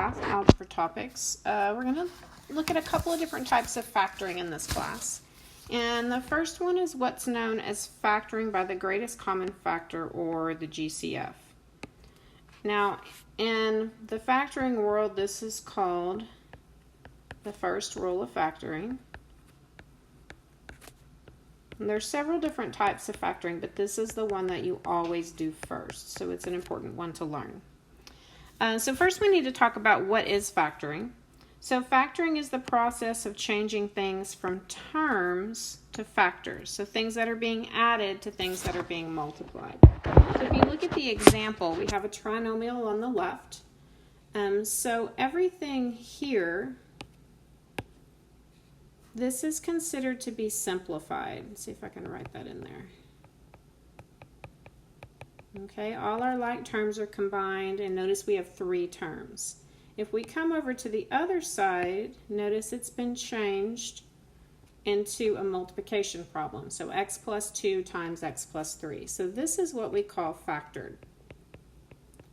math, algebra topics. We're going to look at a couple of different types of factoring in this class. And the first one is what's known as factoring by the greatest common factor, or the GCF. Now, in the factoring world, this is called the first rule of factoring. And there's several different types of factoring, but this is the one that you always do first, so it's an important one to learn. So first we need to talk about what is factoring. So factoring is the process of changing things from terms to factors. So things that are being added to things that are being multiplied. So if you look at the example, we have a trinomial on the left. So everything here, this is considered to be simplified. Let's see if I can write that in there. Okay, all our like terms are combined, and notice we have 3 terms. If we come over to the other side, notice it's been changed into a multiplication problem. So x plus 2 times x plus 3. So this is what we call factored.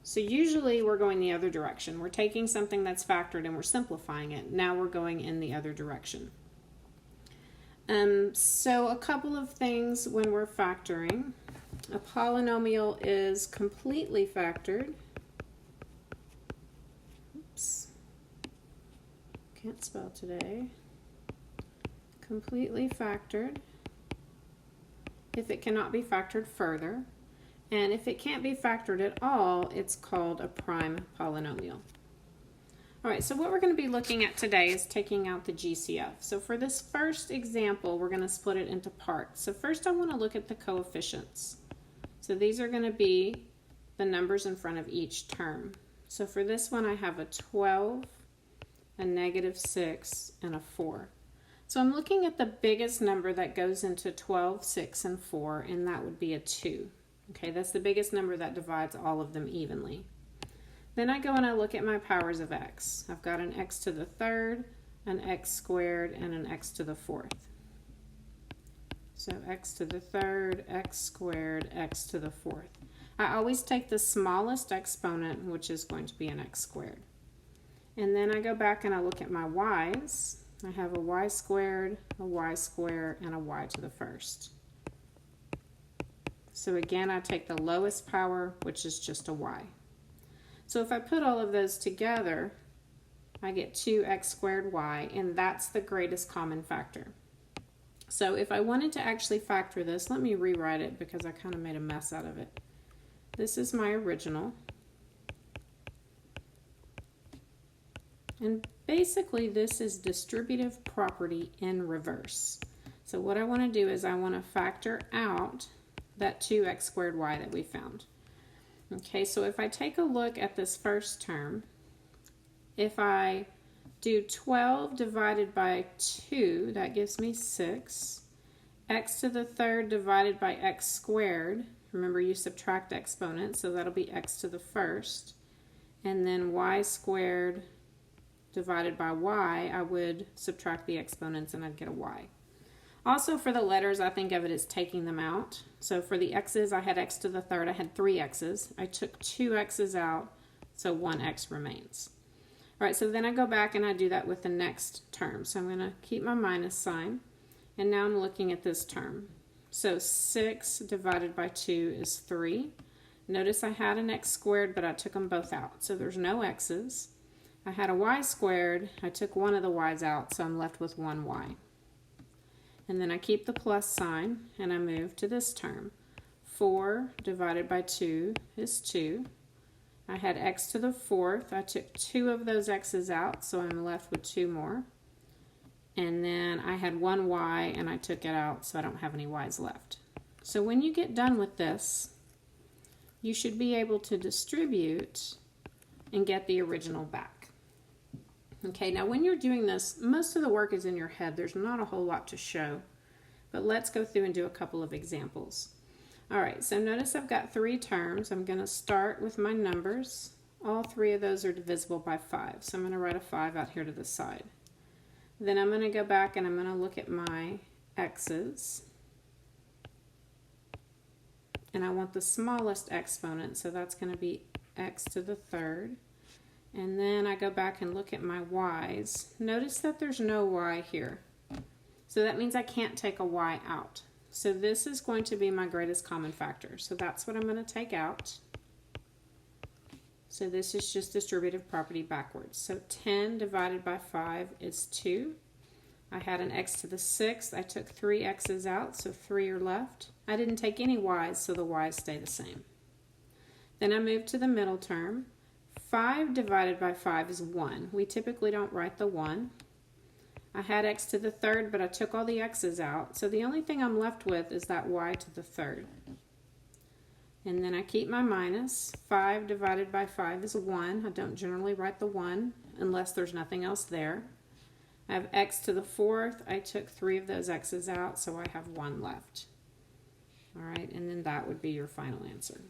So usually we're going the other direction. We're taking something that's factored and we're simplifying it. Now we're going in the other direction. So a couple of things when we're factoring. A polynomial is completely factored. Oops. Can't spell today. Completely factored if it cannot be factored further. And if it can't be factored at all, it's called a prime polynomial. All right, so what we're going to be looking at today is taking out the GCF. So for this first example, we're going to split it into parts. So first I want to look at the coefficients. So these are going to be the numbers in front of each term. So for this one, I have a 12, a -6, and a 4. So I'm looking at the biggest number that goes into 12, 6, and 4, and that would be a 2. Okay, that's the biggest number that divides all of them evenly. Then I go and I look at my powers of x. I've got an x to the 3rd, an x squared, and an x to the 4th. So x to the 3rd, x squared, x to the 4th. I always take the smallest exponent, which is going to be an x squared. And then I go back and I look at my y's. I have a y squared, a y squared, and a y to the 1st. So again, I take the lowest power, which is just a y. So if I put all of those together, I get 2x squared y, and that's the greatest common factor. So if I wanted to actually factor this, let me rewrite it because I kind of made a mess out of it. This is my original. And basically this is distributive property in reverse. So what I want to do is I want to factor out that 2x squared y that we found. Okay, so if I take a look at this first term, if I do 12 divided by 2, that gives me 6. X to the 3rd divided by x squared, remember you subtract exponents, so that'll be x to the 1st. And then y squared divided by y, I would subtract the exponents and I'd get a y. Also for the letters, I think of it as taking them out. So for the x's, I had x to the 3rd, I had 3 x's. I took 2 x's out, so 1 x remains. All right, so then I go back and I do that with the next term. So I'm going to keep my minus sign, and now I'm looking at this term. So 6 divided by 2 is 3. Notice I had an x squared, but I took them both out, so there's no x's. I had a y squared, I took one of the y's out, so I'm left with 1 y. And then I keep the plus sign, and I move to this term. 4 divided by 2 is 2. I had x to the 4th. I took 2 of those x's out, so I'm left with 2 more. And then I had 1 y, and I took it out, so I don't have any y's left. So when you get done with this, you should be able to distribute and get the original back. Okay, now when you're doing this, most of the work is in your head. There's not a whole lot to show, but let's go through and do a couple of examples. All right, so notice I've got 3 terms. I'm going to start with my numbers. All 3 of those are divisible by 5, so I'm going to write a 5 out here to the side. Then I'm going to go back and I'm going to look at my x's. And I want the smallest exponent, so that's going to be x to the 3rd. And then I go back and look at my y's. Notice that there's no y here. So that means I can't take a y out. So this is going to be my greatest common factor. So that's what I'm going to take out. So this is just distributive property backwards. So 10 divided by 5 is 2. I had an x to the 6th. I took 3 x's out, so 3 are left. I didn't take any y's, so the y's stay the same. Then I moved to the middle term. 5 divided by 5 is 1. We typically don't write the 1. I had x to the 3rd, but I took all the x's out. So the only thing I'm left with is that y to the 3rd. And then I keep my minus. 5 divided by 5 is 1. I don't generally write the 1 unless there's nothing else there. I have x to the 4th. I took 3 of those x's out, so I have 1 left. All right, and then that would be your final answer.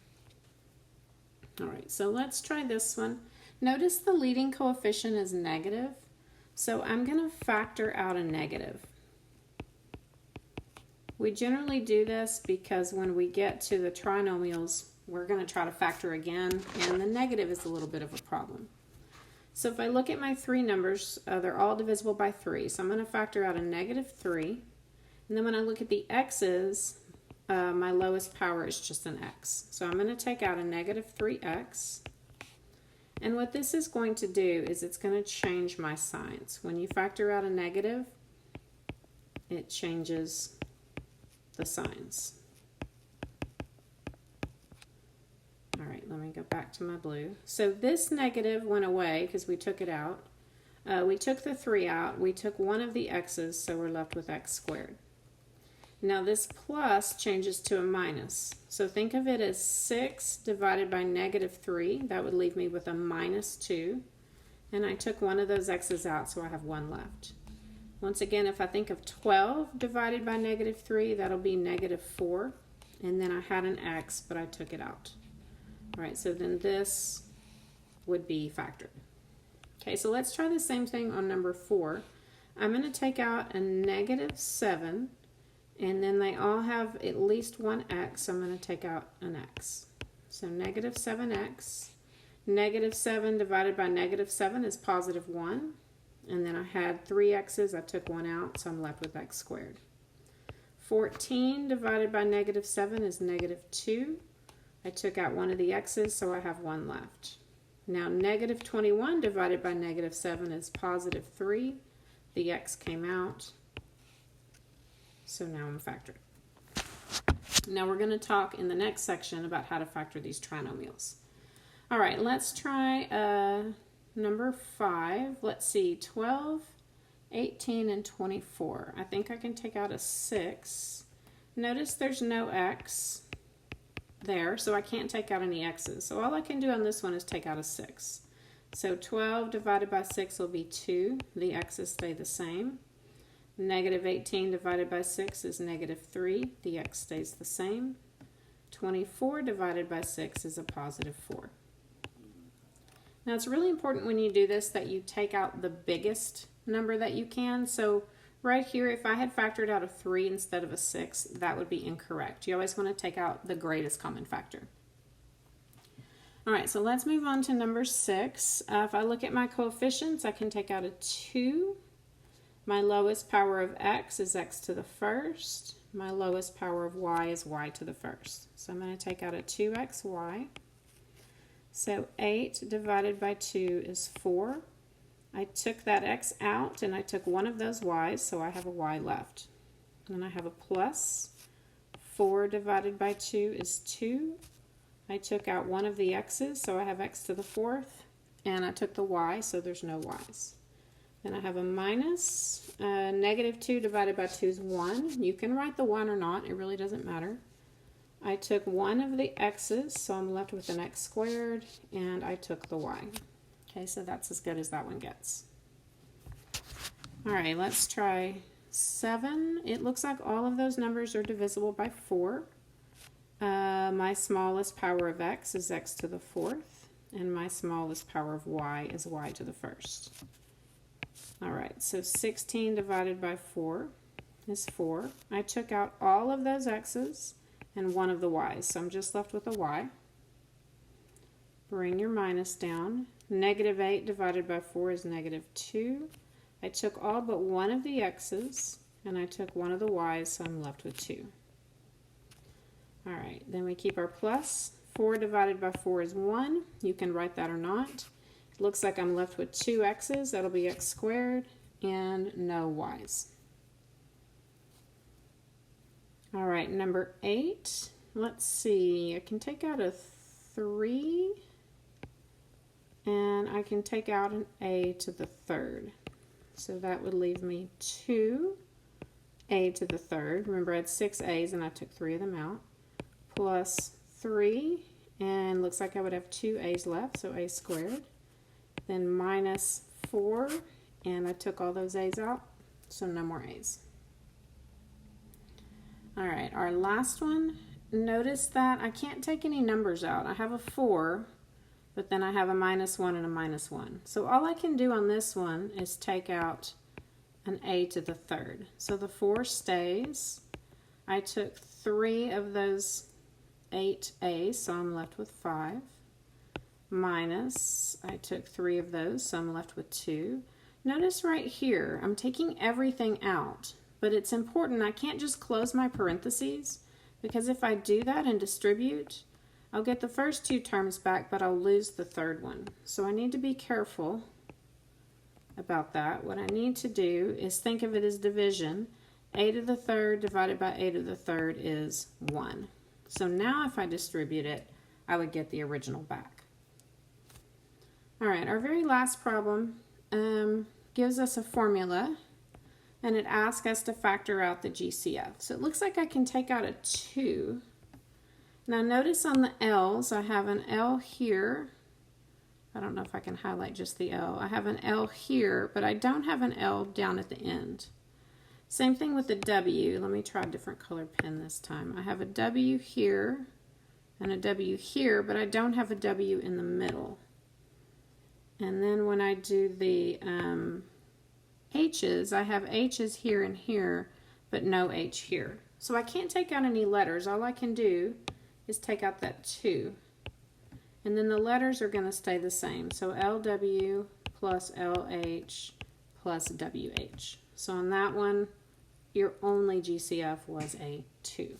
All right, so let's try this one. Notice the leading coefficient is negative, so I'm going to factor out a negative. We generally do this because when we get to the trinomials, we're going to try to factor again, and the negative is a little bit of a problem. So if I look at my 3 numbers, they're all divisible by 3, so I'm going to factor out a negative 3. And then when I look at the x's, my lowest power is just an x. So I'm going to take out a negative 3x. And what this is going to do is it's going to change my signs. When you factor out a negative, it changes the signs. All right, let me go back to my blue. So this negative went away because we took it out. We took the 3 out. We took one of the x's, so we're left with x squared. Now this plus changes to a minus. So think of it as 6 divided by negative 3. That would leave me with a minus 2. And I took one of those x's out, so I have 1 left. Once again, if I think of 12 divided by negative 3, that'll be negative 4. And then I had an x, but I took it out. All right, so then this would be factored. Okay, so let's try the same thing on number 4. I'm going to take out a negative 7, and then they all have at least one x, so I'm going to take out an x. So negative 7x. Negative 7 divided by negative 7 is positive 1. And then I had 3 x's. I took 1 out, so I'm left with x squared. 14 divided by negative 7 is negative 2. I took out one of the x's, so I have 1 left. Now negative 21 divided by negative 7 is positive 3. The x came out, so now I'm factoring. Now we're going to talk in the next section about how to factor these trinomials. All right, let's try number 5. Let's see, 12, 18, and 24. I think I can take out a 6. Notice there's no x there, so I can't take out any x's. So all I can do on this one is take out a 6. So 12 divided by 6 will be 2. The x's stay the same. Negative 18 divided by 6 is negative 3. The x stays the same. 24 divided by 6 is a positive 4. Now it's really important when you do this that you take out the biggest number that you can. So right here, if I had factored out a 3 instead of a 6, that would be incorrect. You always want to take out the greatest common factor. All right, so let's move on to number 6. If I look at my coefficients, I can take out a 2. My lowest power of x is x to the first. My lowest power of y is y to the first. So I'm going to take out a 2xy. So 8 divided by 2 is 4. I took that x out and I took one of those y's, so I have a y left. And I have a plus. 4 divided by 2 is 2. I took out one of the x's, so I have x to the 4th. And I took the y, so there's no y's. Then I have a minus. Negative 2 divided by 2 is 1. You can write the 1 or not. It really doesn't matter. I took one of the x's, so I'm left with an x squared, and I took the y. Okay, so that's as good as that one gets. All right, let's try 7. It looks like all of those numbers are divisible by 4. My smallest power of x is x to the 4th, and my smallest power of y is y to the 1st. All right, so 16 divided by 4 is 4. I took out all of those x's and one of the y's, so I'm just left with a y. bring your minus down. Negative 8 divided by 4 is negative 2. I took all but one of the x's, and I took one of the y's, so I'm left with 2. All right, then we keep our plus. 4 divided by 4 is 1. You can write that or not. It looks like I'm left with 2 x's. That'll be x squared, and no y's. All right, number 8. Let's see. I can take out a 3, and I can take out an a to the third. So that would leave me 2a to the third. Remember, I had 6 a's, and I took 3 of them out. Plus 3, and looks like I would have 2 a's left, so a squared. Then minus 4, and I took all those a's out, so no more a's. All right, our last one. Notice that I can't take any numbers out. I have a 4, but then I have a minus 1 and a minus 1. So all I can do on this one is take out an a to the third. So the 4 stays. I took 3 of those 8a's, so I'm left with 5. Minus, I took 3 of those, so I'm left with 2. Notice right here, I'm taking everything out, but it's important. I can't just close my parentheses, because if I do that and distribute, I'll get the first 2 terms back, but I'll lose the third one. So I need to be careful about that. What I need to do is think of it as division. A to the third divided by a to the third is 1. So now if I distribute it, I would get the original back. All right, our very last problem gives us a formula, and it asks us to factor out the GCF. So it looks like I can take out a 2. Now notice on the L's, I have an L here. I don't know if I can highlight just the L. I have an L here, but I don't have an L down at the end. Same thing with the W. Let me try a different color pen this time. I have a W here and a W here, but I don't have a W in the middle. And then when I do the H's, I have H's here and here, but no H here. So I can't take out any letters. All I can do is take out that 2. And then the letters are going to stay the same. So LW plus LH plus WH. So on that one, your only GCF was a 2.